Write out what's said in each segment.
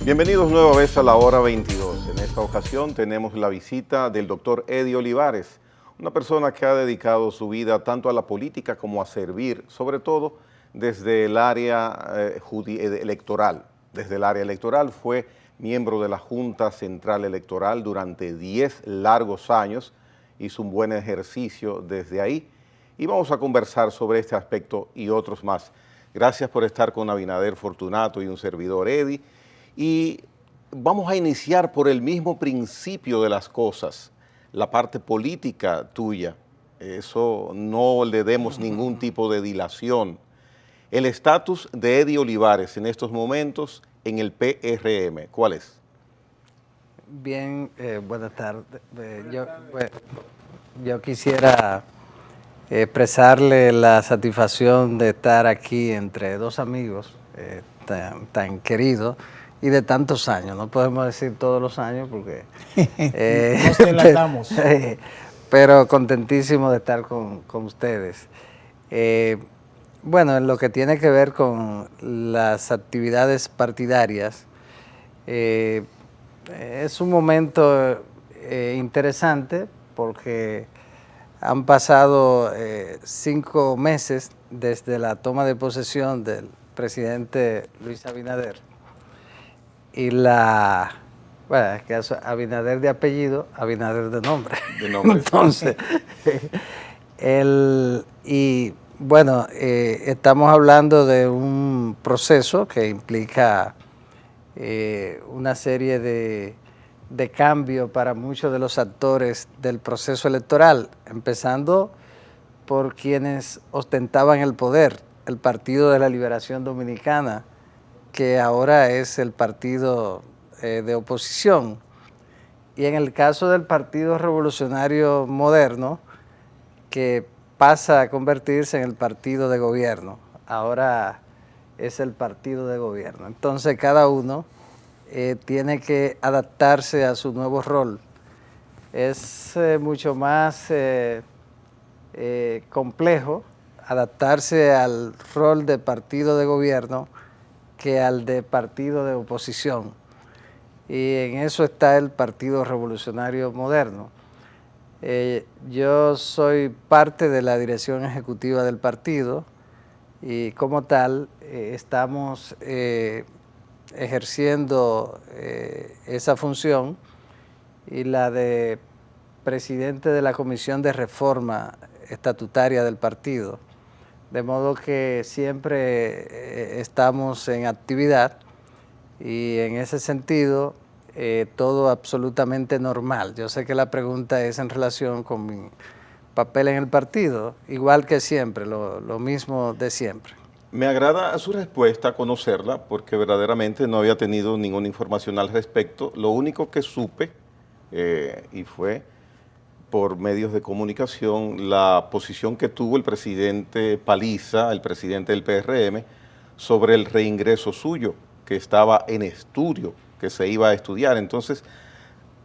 Bienvenidos nueva vez a la hora 22. En esta ocasión tenemos la visita del doctor Eddie Olivares, una persona que ha dedicado su vida tanto a la política como a servir, sobre todo desde el área electoral. Desde el área electoral fue miembro de la Junta Central Electoral durante 10 largos años, hizo un buen ejercicio desde ahí y vamos a conversar sobre este aspecto y otros más. Gracias por estar con Abinader Fortunato y un servidor Eddie. Y vamos a iniciar por el mismo principio de las cosas, la parte política tuya. Eso no le demos ningún tipo de dilación. El estatus de Eddie Olivares en estos momentos en el PRM, ¿cuál es? Bien, buenas tardes. Yo quisiera expresarle la satisfacción de estar aquí entre dos amigos tan queridos y de tantos años. No podemos decir todos los años porque nos delatamos. Pero contentísimo de estar con ustedes. Bueno, en lo que tiene que ver con las actividades partidarias, es un momento interesante porque han pasado 5 meses desde la toma de posesión del presidente Luis Abinader y bueno, es que Abinader de apellido, Abinader de nombre. De nombre. Entonces, bueno, estamos hablando de un proceso que implica una serie de cambios para muchos de los actores del proceso electoral, empezando por quienes ostentaban el poder, el Partido de la Liberación Dominicana, que ahora es el partido de oposición. Y en el caso del Partido Revolucionario Moderno, que pasa a convertirse en el partido de gobierno, ahora es el partido de gobierno. Entonces cada uno tiene que adaptarse a su nuevo rol. Es mucho más complejo adaptarse al rol de partido de gobierno que al de partido de oposición. Y en eso está el Partido Revolucionario Moderno. Yo soy parte de la dirección ejecutiva del partido y como tal estamos ejerciendo esa función y la de presidente de la Comisión de Reforma Estatutaria del partido. De modo que siempre estamos en actividad y en ese sentido todo absolutamente normal. Yo sé que la pregunta es en relación con mi papel en el partido, igual que siempre, lo mismo de siempre. Me agrada su respuesta, conocerla, porque verdaderamente no había tenido ninguna información al respecto. Lo único que supe, y fue por medios de comunicación, la posición que tuvo el presidente Paliza, el presidente del PRM, sobre el reingreso suyo, que estaba en estudio, que se iba a estudiar. Entonces,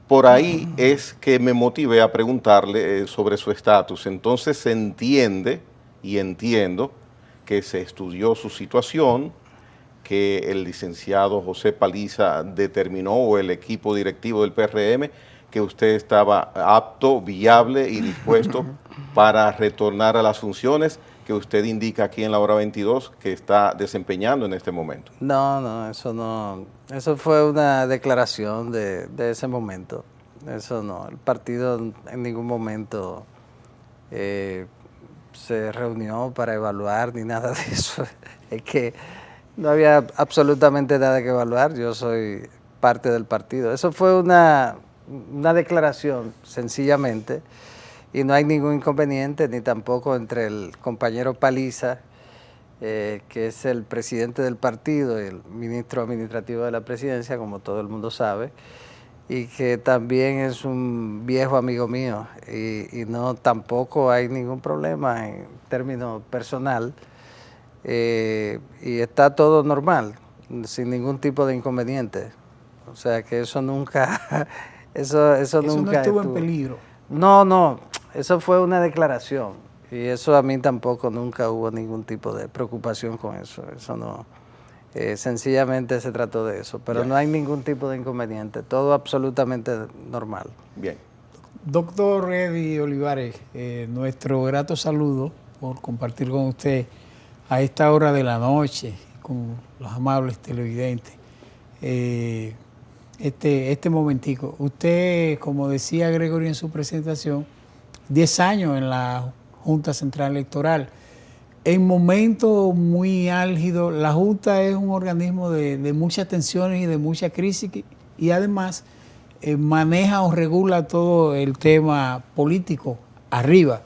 por ahí es que me motivé a preguntarle sobre su estatus. Entonces se entiende, y entiendo, que se estudió su situación, que el licenciado José Paliza determinó, o el equipo directivo del PRM, que usted estaba apto, viable y dispuesto para retornar a las funciones que usted indica aquí en la hora 22 que está desempeñando en este momento. No, eso fue una declaración de ese momento. Eso no, el partido en ningún momento se reunió para evaluar ni nada de eso. Es que no había absolutamente nada que evaluar, yo soy parte del partido. Eso fue una declaración, sencillamente, y no hay ningún inconveniente, ni tampoco entre el compañero Paliza, que es el presidente del partido y el ministro administrativo de la presidencia, como todo el mundo sabe, y que también es un viejo amigo mío, y no tampoco hay ningún problema en términos personal, y está todo normal, sin ningún tipo de inconveniente. O sea que eso nunca... Eso nunca no estuvo en peligro. No, eso fue una declaración y eso a mí tampoco nunca hubo ningún tipo de preocupación con eso. Eso no, Sencillamente se trató de eso, pero no hay ningún tipo de inconveniente, todo absolutamente normal. Bien. Doctor Eddie Olivares, nuestro grato saludo por compartir con usted a esta hora de la noche con los amables televidentes. Este momentico. Usted, como decía Gregory en su presentación, 10 años en la Junta Central Electoral. En momentos muy álgidos, la Junta es un organismo de muchas tensiones y de mucha crisis y además maneja o regula todo el tema político arriba,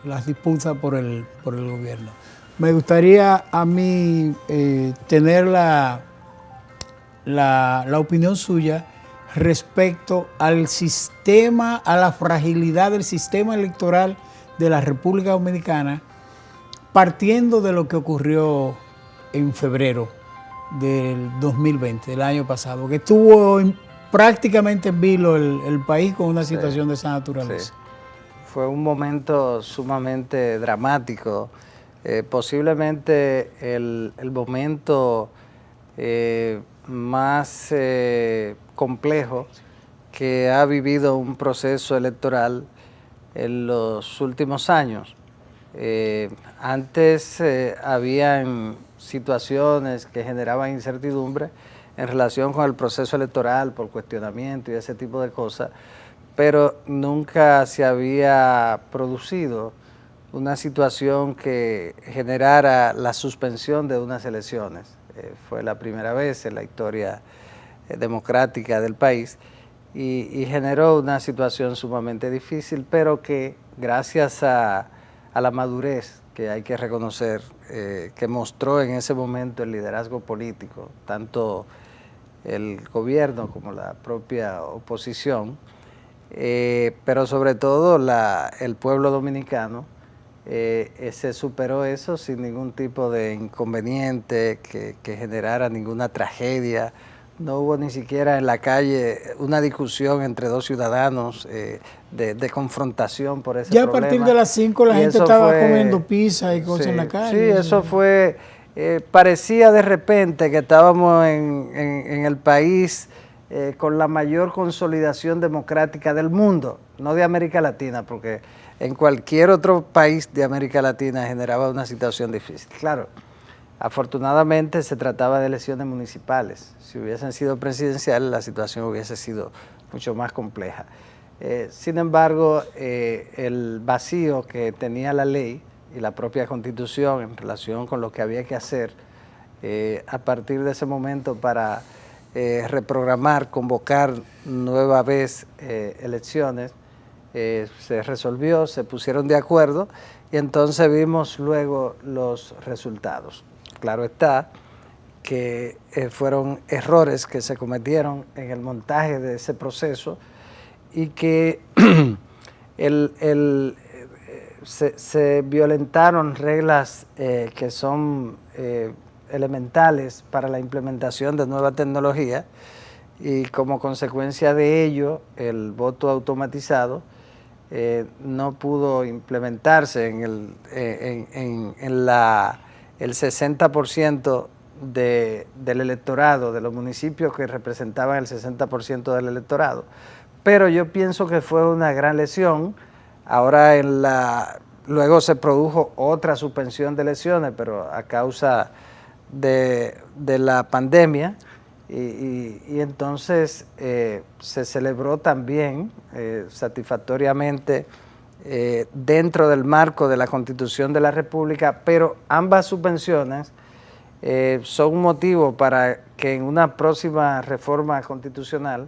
las disputas por el gobierno. Me gustaría a mí tener la opinión suya respecto al sistema, a la fragilidad del sistema electoral de la República Dominicana, partiendo de lo que ocurrió en febrero del 2020, del año pasado, que estuvo prácticamente en vilo el país con una situación de esa naturaleza. Sí. Fue un momento sumamente dramático, posiblemente el momento más complejo que ha vivido un proceso electoral en los últimos años. Antes habían situaciones que generaban incertidumbre en relación con el proceso electoral por cuestionamiento y ese tipo de cosas, pero nunca se había producido una situación que generara la suspensión de unas elecciones. Fue la primera vez en la historia democrática del país y generó una situación sumamente difícil, pero que gracias a la madurez que hay que reconocer, que mostró en ese momento el liderazgo político, tanto el gobierno como la propia oposición, pero sobre todo el pueblo dominicano, se superó eso sin ningún tipo de inconveniente que generara ninguna tragedia. No hubo ni siquiera en la calle una discusión entre dos ciudadanos de confrontación por ese problema. Ya a partir de las 5 la gente estaba comiendo pizza y cosas en la calle. Sí, eso fue, parecía de repente que estábamos en el país con la mayor consolidación democrática del mundo, no de América Latina, porque en cualquier otro país de América Latina generaba una situación difícil. Claro, afortunadamente se trataba de elecciones municipales. Si hubiesen sido presidenciales, la situación hubiese sido mucho más compleja. Sin embargo, el vacío que tenía la ley y la propia Constitución en relación con lo que había que hacer a partir de ese momento para reprogramar, convocar nueva vez elecciones, se resolvió, se pusieron de acuerdo y entonces vimos luego los resultados. Claro está que fueron errores que se cometieron en el montaje de ese proceso y que se violentaron reglas que son elementales para la implementación de nueva tecnología y como consecuencia de ello el voto automatizado no pudo implementarse en el 60% del electorado, de los municipios que representaban el 60% del electorado. Pero yo pienso que fue una gran lesión. Ahora luego se produjo otra suspensión de elecciones, pero a causa de la pandemia, y entonces se celebró también satisfactoriamente dentro del marco de la Constitución de la República, pero ambas suspensiones son un motivo para que en una próxima reforma constitucional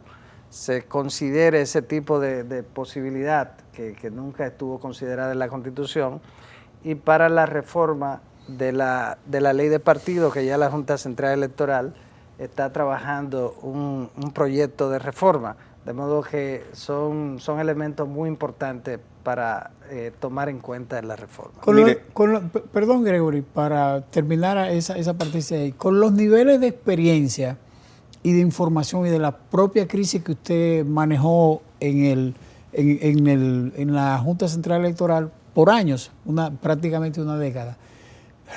se considere ese tipo de posibilidad que nunca estuvo considerada en la Constitución, y para la reforma de la ley de partidos, que ya la Junta Central Electoral está trabajando un proyecto de reforma, de modo que son elementos muy importantes para tomar en cuenta en la reforma. Perdón, Gregory, para terminar esa parte ahí, con los niveles de experiencia y de información y de la propia crisis que usted manejó en la Junta Central Electoral por años, prácticamente una década,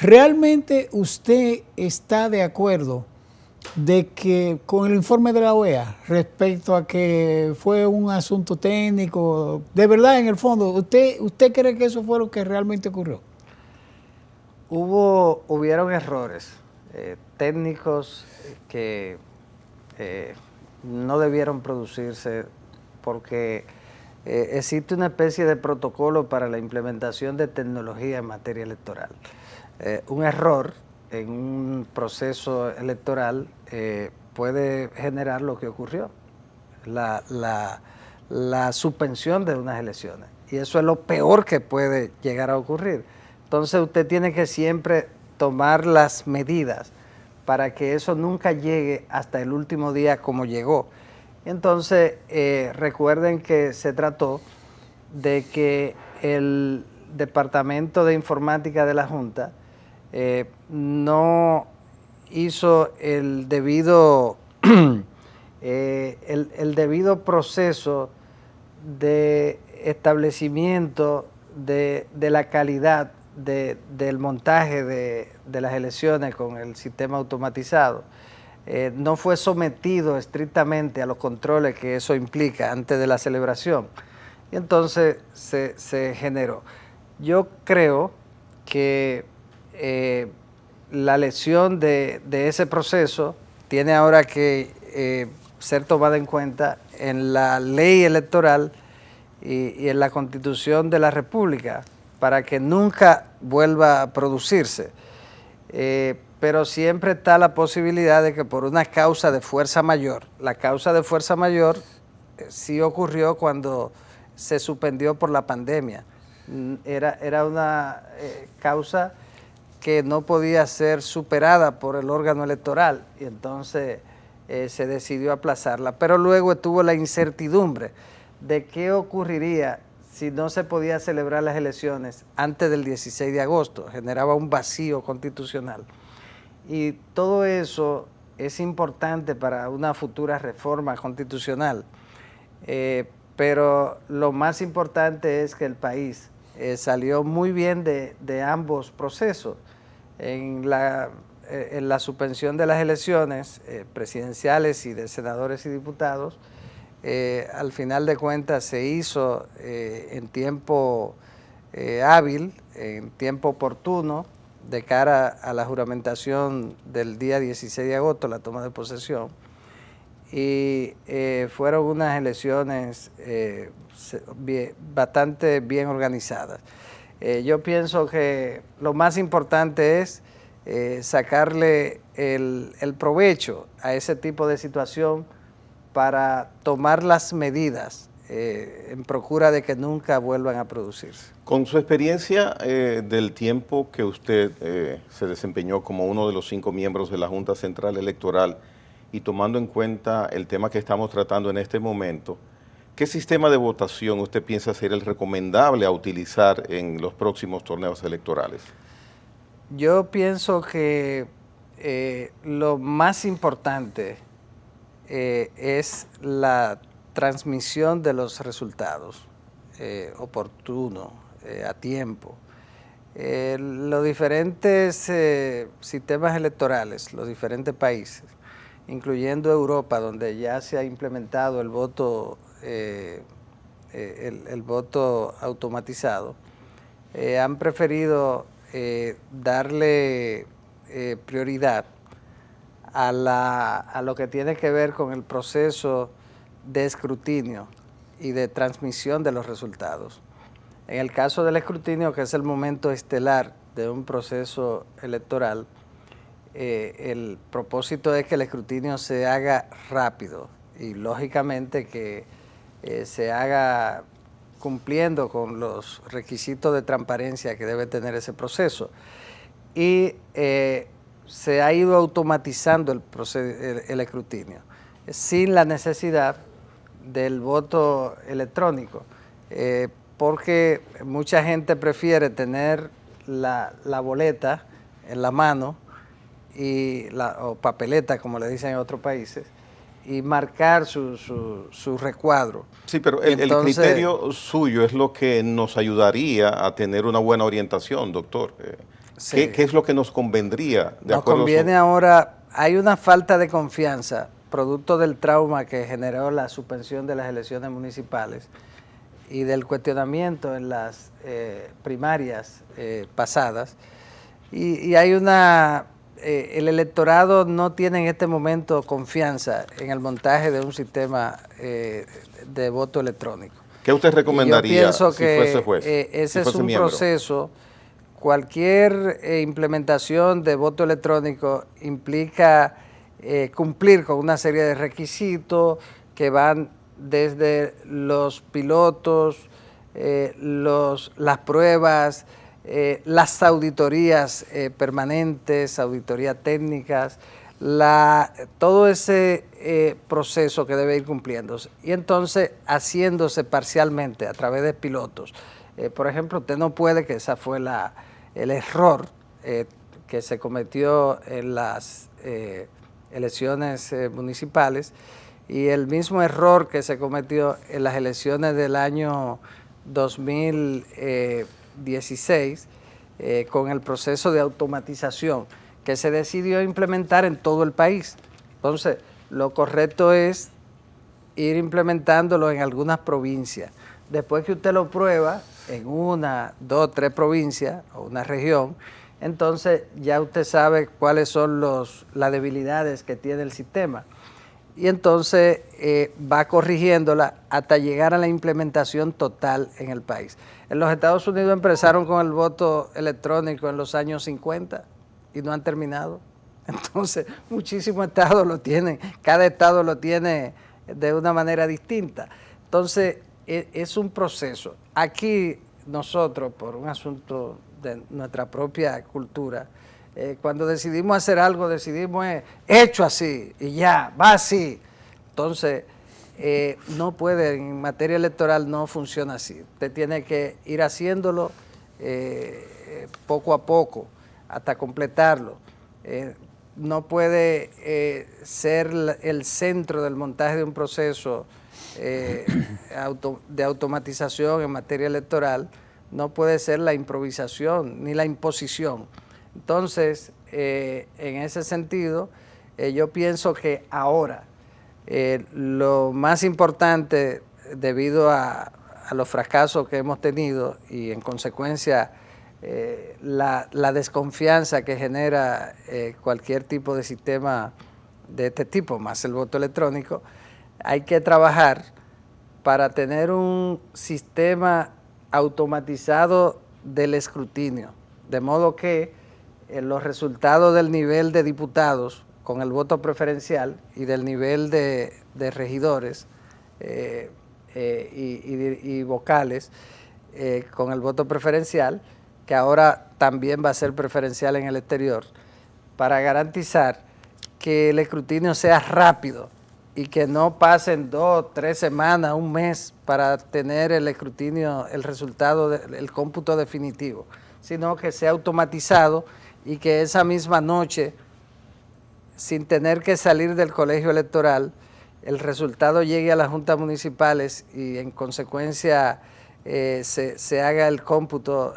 ¿Realmente usted está de acuerdo de que con el informe de la OEA respecto a que fue un asunto técnico, de verdad en el fondo, ¿usted cree que eso fue lo que realmente ocurrió? Hubieron errores técnicos que no debieron producirse porque existe una especie de protocolo para la implementación de tecnología en materia electoral. Un error en un proceso electoral puede generar lo que ocurrió, la suspensión de unas elecciones. Y eso es lo peor que puede llegar a ocurrir. Entonces usted tiene que siempre tomar las medidas para que eso nunca llegue hasta el último día como llegó. Entonces recuerden que se trató de que el Departamento de Informática de la Junta no hizo el debido, el debido proceso de establecimiento de la calidad del montaje de las elecciones con el sistema automatizado. No fue sometido estrictamente a los controles que eso implica antes de la celebración. Y entonces se generó. Yo creo que la lección de ese proceso tiene ahora que ser tomada en cuenta en la ley electoral y en la Constitución de la República para que nunca vuelva a producirse. Pero siempre está la posibilidad de que por una causa de fuerza mayor, la causa de fuerza mayor sí ocurrió cuando se suspendió por la pandemia. Era una causa que no podía ser superada por el órgano electoral y entonces se decidió aplazarla. Pero luego estuvo la incertidumbre de qué ocurriría si no se podía celebrar las elecciones antes del 16 de agosto. Generaba un vacío constitucional. Y todo eso es importante para una futura reforma constitucional. Pero lo más importante es que el país salió muy bien de ambos procesos. En la suspensión de las elecciones presidenciales y de senadores y diputados, al final de cuentas se hizo en tiempo hábil, en tiempo oportuno, de cara a la juramentación del día 16 de agosto, la toma de posesión, y fueron unas elecciones bastante bien organizadas. Yo pienso que lo más importante es sacarle el provecho a ese tipo de situación para tomar las medidas en procura de que nunca vuelvan a producirse. Con su experiencia del tiempo que usted se desempeñó como uno de los 5 miembros de la Junta Central Electoral y tomando en cuenta el tema que estamos tratando en este momento, ¿qué sistema de votación usted piensa ser el recomendable a utilizar en los próximos torneos electorales? Yo pienso que lo más importante es la transmisión de los resultados oportuno, a tiempo. Los diferentes sistemas electorales, los diferentes países, incluyendo Europa, donde ya se ha implementado el voto automatizado, han preferido darle prioridad a lo que tiene que ver con el proceso de escrutinio y de transmisión de los resultados. En el caso del escrutinio, que es el momento estelar de un proceso electoral, el propósito es que el escrutinio se haga rápido y lógicamente que se haga cumpliendo con los requisitos de transparencia que debe tener ese proceso. Y se ha ido automatizando el escrutinio sin la necesidad del voto electrónico, porque mucha gente prefiere tener la boleta en la mano o papeleta, como le dicen en otros países, y marcar su recuadro. Sí, pero el criterio suyo es lo que nos ayudaría a tener una buena orientación, doctor. Sí. ¿Qué es lo que nos convendría? Nos conviene ahora, hay una falta de confianza, producto del trauma que generó la suspensión de las elecciones municipales y del cuestionamiento en las primarias pasadas. Y hay el electorado no tiene en este momento confianza en el montaje de un sistema de voto electrónico. ¿Qué usted recomendaría yo pienso si que fuese juez? Ese es un proceso. Cualquier implementación de voto electrónico implica cumplir con una serie de requisitos que van desde los pilotos, las pruebas, las auditorías permanentes, auditorías técnicas, todo ese proceso que debe ir cumpliéndose. Y entonces haciéndose parcialmente a través de pilotos. Por ejemplo, usted no puede, que ese fue el error que se cometió en las elecciones municipales y el mismo error que se cometió en las elecciones del año 2016 con el proceso de automatización que se decidió implementar en todo el país. Entonces, lo correcto es ir implementándolo en algunas provincias. Después que usted lo prueba en 1, 2, 3 provincias o una región, entonces ya usted sabe cuáles son las debilidades que tiene el sistema. Y entonces va corrigiéndola hasta llegar a la implementación total en el país. En los Estados Unidos empezaron con el voto electrónico en los años 50 y no han terminado. Entonces, muchísimos estados lo tienen, cada estado lo tiene de una manera distinta. Entonces, es un proceso. Aquí nosotros, por un asunto de nuestra propia cultura, cuando decidimos hacer algo, decidimos hecho así y ya, va así. Entonces, no puede, en materia electoral no funciona así. Usted tiene que ir haciéndolo poco a poco hasta completarlo. No puede ser el centro del montaje de un proceso de automatización en materia electoral, no puede ser la improvisación ni la imposición. Entonces, en ese sentido, yo pienso que ahora lo más importante, debido a los fracasos que hemos tenido y en consecuencia la desconfianza que genera cualquier tipo de sistema de este tipo, más el voto electrónico, hay que trabajar para tener un sistema automatizado del escrutinio, de modo que los resultados del nivel de diputados con el voto preferencial y del nivel de regidores y vocales con el voto preferencial, que ahora también va a ser preferencial en el exterior, para garantizar que el escrutinio sea rápido y que no pasen 2, 3 semanas, un mes para tener el escrutinio, el resultado, el cómputo definitivo, sino que sea automatizado y que esa misma noche, sin tener que salir del colegio electoral, el resultado llegue a las juntas municipales y en consecuencia se haga el cómputo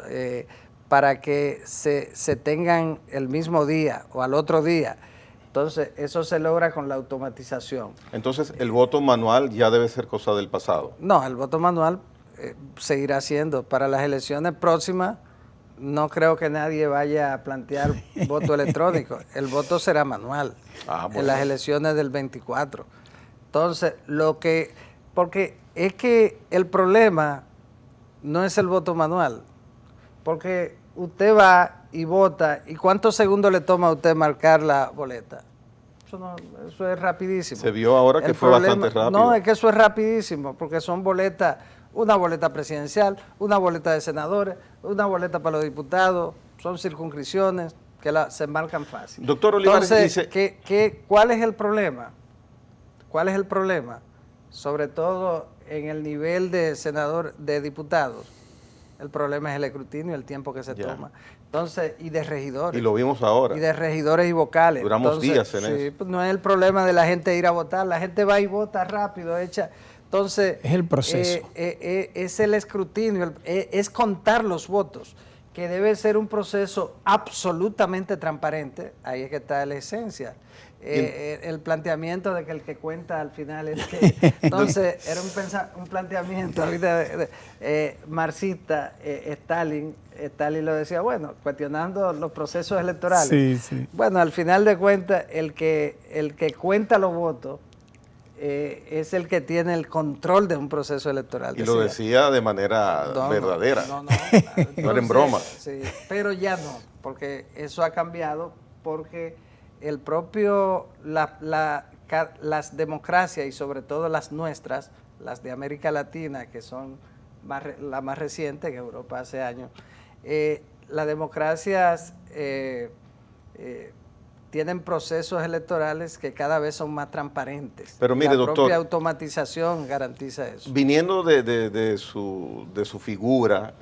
para que se tengan el mismo día o al otro día. Entonces, eso se logra con la automatización. Entonces, ¿el voto manual ya debe ser cosa del pasado? No, el voto manual seguirá siendo. Para las elecciones próximas, no creo que nadie vaya a plantear voto electrónico. El voto será manual en las elecciones del 24. Entonces, porque es que el problema no es el voto manual, porque usted va y vota, ¿y cuántos segundos le toma a usted marcar la boleta? Eso es rapidísimo. Se vio ahora que fue bastante rápido. No, es que eso es rapidísimo, porque son boletas, una boleta presidencial, una boleta de senadores, una boleta para los diputados, son circunscripciones que se marcan fácil. Doctor Olivares Entonces, dice... ¿cuál es el problema? ¿Cuál es el problema? Sobre todo en el nivel de senador, de diputados. El problema es el escrutinio, el tiempo que se toma. Entonces, y de regidores. Y lo vimos ahora. Y de regidores y vocales. Duramos días en eso. Pues no es el problema de la gente ir a votar. La gente va y vota rápido, echa. Entonces, es el proceso. Es el escrutinio, es contar los votos, que debe ser un proceso absolutamente transparente, ahí es que está la esencia. El planteamiento de que el que cuenta al final es que... Entonces, era un planteamiento marxista, Stalin lo decía, bueno, cuestionando los procesos electorales. Sí, sí. Bueno, al final de cuentas, el que cuenta los votos es el que tiene el control de un proceso electoral. Y lo decía de manera verdadera. No era en broma. Sí, pero ya no, porque eso ha cambiado, porque el propio, las democracias y sobre todo las nuestras, las de América Latina, que son la más reciente, en Europa hace años, las democracias tienen procesos electorales que cada vez son más transparentes. Pero mire, doctor, la propia automatización garantiza eso. Viniendo de su figura,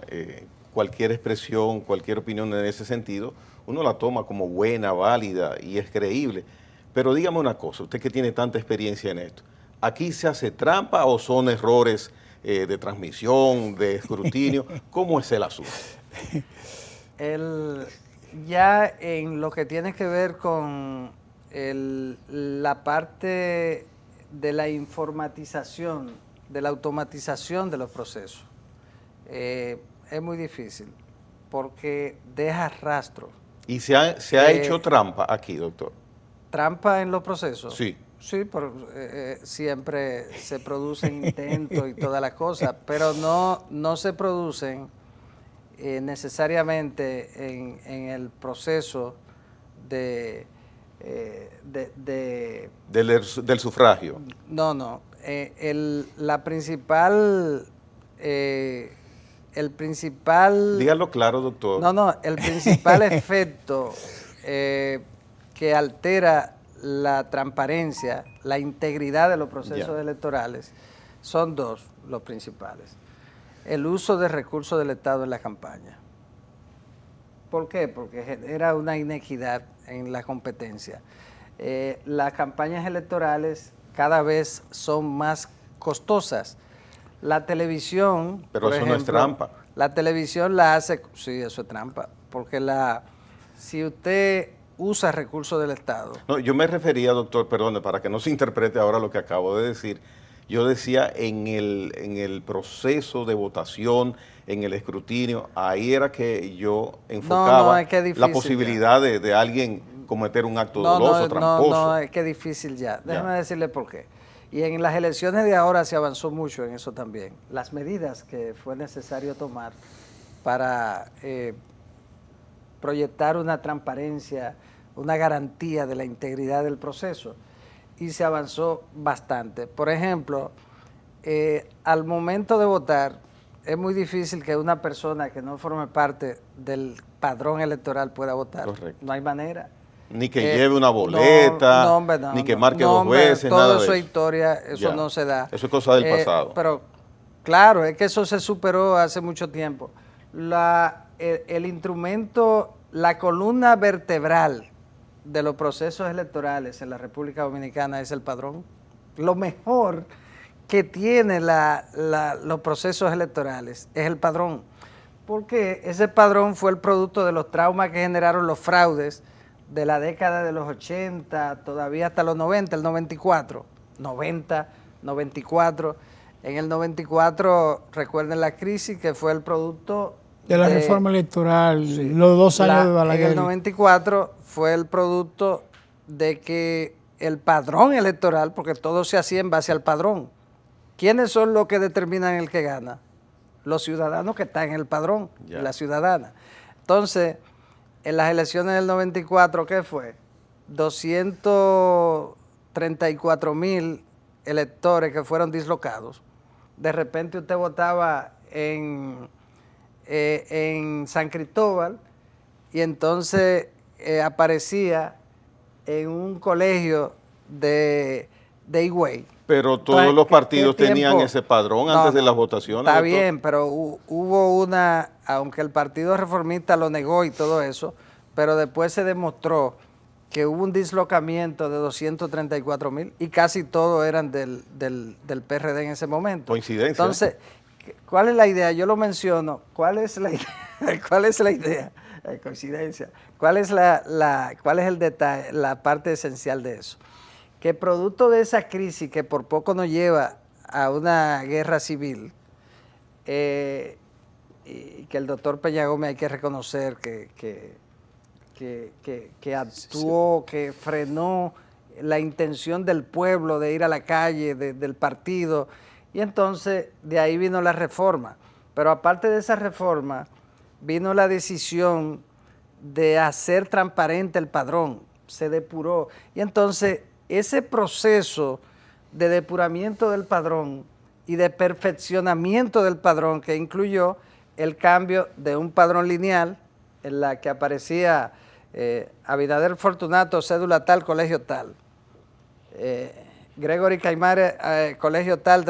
cualquier expresión, cualquier opinión en ese sentido, uno la toma como buena, válida y es creíble. Pero dígame una cosa, usted que tiene tanta experiencia en esto, ¿aquí se hace trampa o son errores de transmisión, de escrutinio? ¿Cómo es el asunto? Ya en lo que tiene que ver con la parte de la informatización, de la automatización de los procesos, es muy difícil porque deja rastro. ¿Y se ha hecho trampa aquí, doctor? ¿Trampa en los procesos? Sí. Sí, siempre se producen intentos y todas las cosas, pero no se producen necesariamente en el proceso del sufragio. No. El principal... Dígalo claro, doctor. No, el principal efecto que altera la transparencia, la integridad de los procesos electorales, son dos los principales. El uso de recursos del Estado en la campaña. ¿Por qué? Porque genera una inequidad en la competencia. Las campañas electorales cada vez son más costosas. La televisión, pero eso no es trampa. La televisión la hace, sí, eso es trampa, porque si usted usa recursos del Estado. No, yo me refería, doctor, perdone, para que no se interprete ahora lo que acabo de decir. Yo decía en el proceso de votación, en el escrutinio, ahí era que yo enfocaba la posibilidad de alguien cometer un acto doloso, tramposo. No, es que es difícil ya. Déjeme decirle por qué. Y en las elecciones de ahora se avanzó mucho en eso también. Las medidas que fue necesario tomar para proyectar una transparencia, una garantía de la integridad del proceso. Y se avanzó bastante. Por ejemplo, al momento de votar, es muy difícil que una persona que no forme parte del padrón electoral pueda votar. Correcto. No hay manera. Ni que lleve una boleta, ni que marque dos veces, nada de eso. Todo eso es historia, eso no se da. Eso es cosa del pasado. Pero claro, es que eso se superó hace mucho tiempo. El instrumento, la columna vertebral de los procesos electorales en la República Dominicana es el padrón. Lo mejor que tiene los procesos electorales es el padrón, porque ese padrón fue el producto de los traumas que generaron los fraudes de la década de los 80, todavía hasta los 90, el 94, 90, 94. En el 94, recuerden la crisis que fue el producto de la reforma electoral, sí, los 2 años de Balaguer. En el 94 fue el producto de que el padrón electoral, porque todo se hacía en base al padrón. ¿Quiénes son los que determinan el que gana? Los ciudadanos que están en el padrón, la ciudadana. Entonces, en las elecciones del 94, ¿qué fue? 234,000 electores que fueron dislocados. De repente usted votaba en San Cristóbal y entonces aparecía en un colegio de Higüey. Pero todos los partidos tenían ese padrón antes de las votaciones. Está bien, pero hubo una, aunque el Partido Reformista lo negó y todo eso, pero después se demostró que hubo un dislocamiento de 234,000 y casi todos eran del PRD en ese momento. Coincidencia. Entonces, ¿Cuál es la idea? Yo lo menciono. ¿Cuál es la idea? ¿Cuál es la idea? Coincidencia. ¿Cuál es cuál es el detalle, la parte esencial de eso? Que producto de esa crisis que por poco nos lleva a una guerra civil, y que el doctor Peña Gómez hay que reconocer que actuó, que frenó la intención del pueblo de ir a la calle, del partido, y entonces de ahí vino la reforma. Pero aparte de esa reforma, vino la decisión de hacer transparente el padrón, se depuró, y entonces ese proceso de depuramiento del padrón y de perfeccionamiento del padrón, que incluyó el cambio de un padrón lineal en la que aparecía Abinader Fortunato, cédula tal, colegio tal, Gregory Caimare, colegio tal,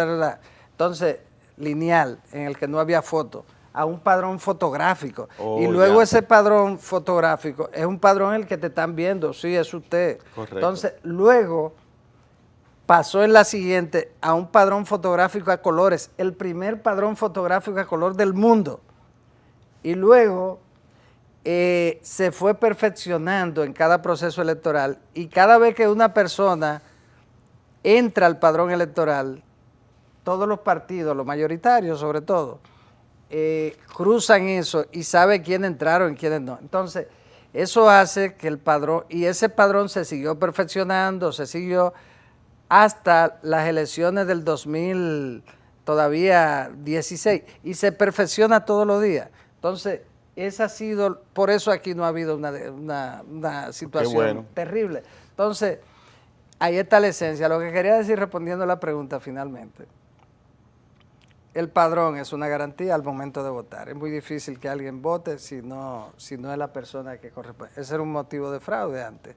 entonces lineal, en el que no había foto, a un padrón fotográfico. Y luego ese padrón fotográfico es un padrón en el que te están viendo, sí, es usted. Correcto. Entonces, luego pasó en la siguiente a un padrón fotográfico a colores, el primer padrón fotográfico a color del mundo. Y luego se fue perfeccionando en cada proceso electoral, y cada vez que una persona entra al padrón electoral, todos los partidos, los mayoritarios sobre todo, cruzan eso y sabe quiénes entraron y quiénes no. Entonces, eso hace que el padrón, y ese padrón se siguió perfeccionando, se siguió hasta las elecciones del 2000, todavía 16, y se perfecciona todos los días. Entonces, esa ha sido, por eso aquí no ha habido una situación terrible. Entonces, ahí está la esencia. Lo que quería decir respondiendo a la pregunta finalmente, el padrón es una garantía al momento de votar. Es muy difícil que alguien vote si no es la persona que corresponde. Ese era un motivo de fraude antes.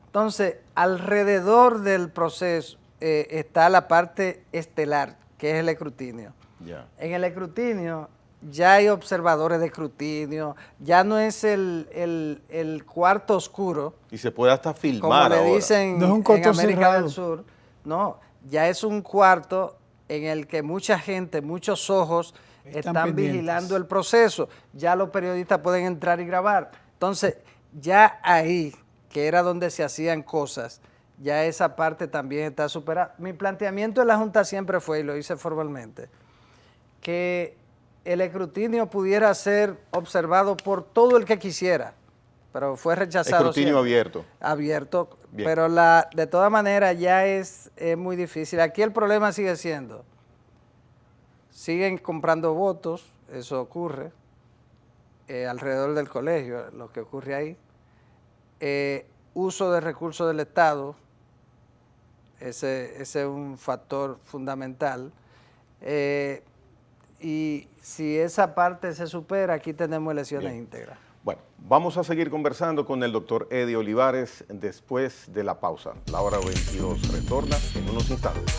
Entonces, alrededor del proceso está la parte estelar, que es el escrutinio. Yeah. En el escrutinio ya hay observadores de escrutinio, ya no es el cuarto oscuro. Y se puede hasta filmar como ahora. le dicen no es un en coto América cerrado. del Sur. No, ya es un cuarto en el que mucha gente, muchos ojos están pendientes, vigilando el proceso. Ya los periodistas pueden entrar y grabar. Entonces, ya ahí, que era donde se hacían cosas, ya esa parte también está superada. Mi planteamiento en la Junta siempre fue, y lo hice formalmente, que el escrutinio pudiera ser observado por todo el que quisiera, pero fue rechazado. Escrutinio siempre. abierto. Abierto, Bien. pero de todas maneras ya es muy difícil. Aquí el problema sigue siendo, siguen comprando votos, eso ocurre, alrededor del colegio, lo que ocurre ahí. Uso de recursos del Estado, ese es un factor fundamental. Y si esa parte se supera, aquí tenemos elecciones íntegras. Bueno, vamos a seguir conversando con el doctor Eddie Olivares después de la pausa. La hora 22 retorna en unos instantes.